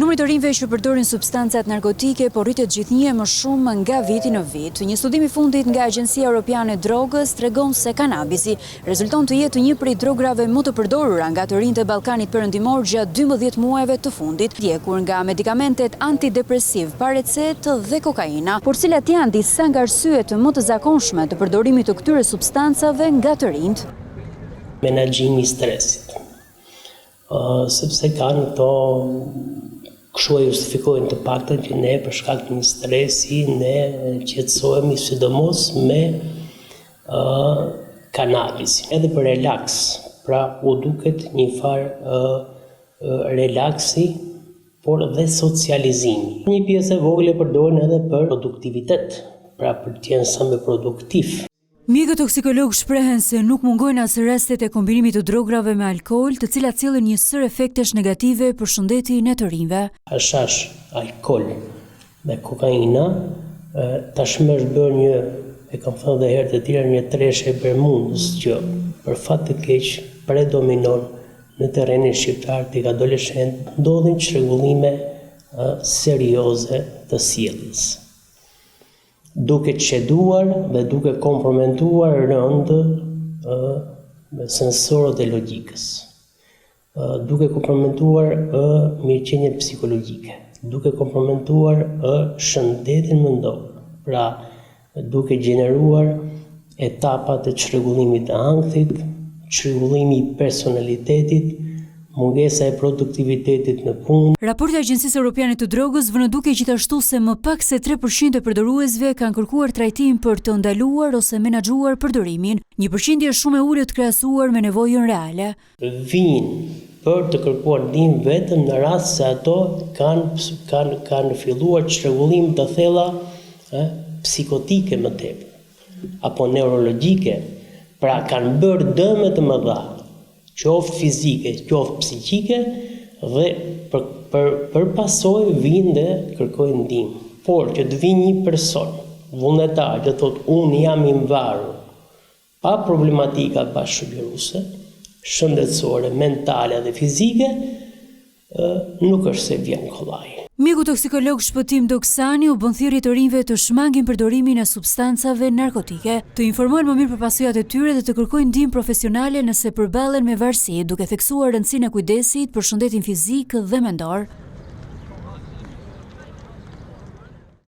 Numri të rinjve që përdorin substancat narkotike po rritet gjithnjë më shumë nga viti në vit. Një studim i fundit nga Agjencia Europiane e Drogës tregon se kanabisi rezulton të jetë një prej drograve më të përdorura nga të rinjtë e Ballkanit Perëndimor gjatë 12 muajve të fundit, ndjekur nga medikamentet antidepresiv, pa recetë dhe kokaina, por cilat janë disa nga arsyet më të zakonshme të përdorimit të këtyre substancave nga të rinjt. Menaxhimi i stresit. Sepse kanë këto kështu e justifikojnë të paktën që ne për shkak të një stresi ne qetësohemi sidomos me kanabisin. Edhe për relaks, pra u duket një farë relaksi, por dhe socializimi. Një pjesë e vogël e përdoren edhe për produktivitet, pra për të qenë sa më produktiv. Mjekët toksikolog shprehen se nuk mungojnë as rastet e kombinimit të drograve me alkool, të cilat sjellin një sër efektesh negative për shëndetin e të rinjve. Hashash, alkool dhe kokaina tashmë është bërë një, e kam thënë edhe herë të tjera, një treshe e Bermudës që për fat të keq predominon në terrenin shqiptar tek adoleshentë, ndodhin çrregullime serioze të sjelljes, duke qeduar dhe duke komprometuar rënd sensorët e logjikës, duke komprometuar mirëqenien psikologjike, duke komprometuar shëndetin mendor, pra duke gjeneruar etapa të çrregullimit të ankthit, çrregullimi i personalitetit, mungesa e produktivitetit në punë. Raporti i Agjencisë Europiane të Drogës vënë duke gjithashtu se më pak se 3% e përdoruesve kanë kërkuar trajtim për të ndaluar ose menaxhuar përdorimin, një përqindje shumë e ulët krahasuar me nevojën reale. Vinë për të kërkuar ndihmë vetëm në rast se ato kanë filluar çrregullime të thella psikotike më tepër apo neurologjike, pra kanë bërë dëme të mëdha, qoftë fizike, qoftë psiqike, dhe për pasojë vinë dhe kërkojnë ndihmë. Por që të vinë një person vullnetar që thotë unë jam i mbarur, pa problematika bashkëshortëse, shëndetësore, mentale dhe fizike, nuk është se vjen kollaj. Mjeku toksikolog Shpëtim Doksani u bën thirrje të rinjve të shmangin përdorimin e substancave narkotike, të informohen më mirë për pasojat e tyre dhe të kërkojnë ndihmë profesionale nëse përballen me varësi, duke theksuar rëndësinë e kujdesit për shëndetin fizik dhe mendor.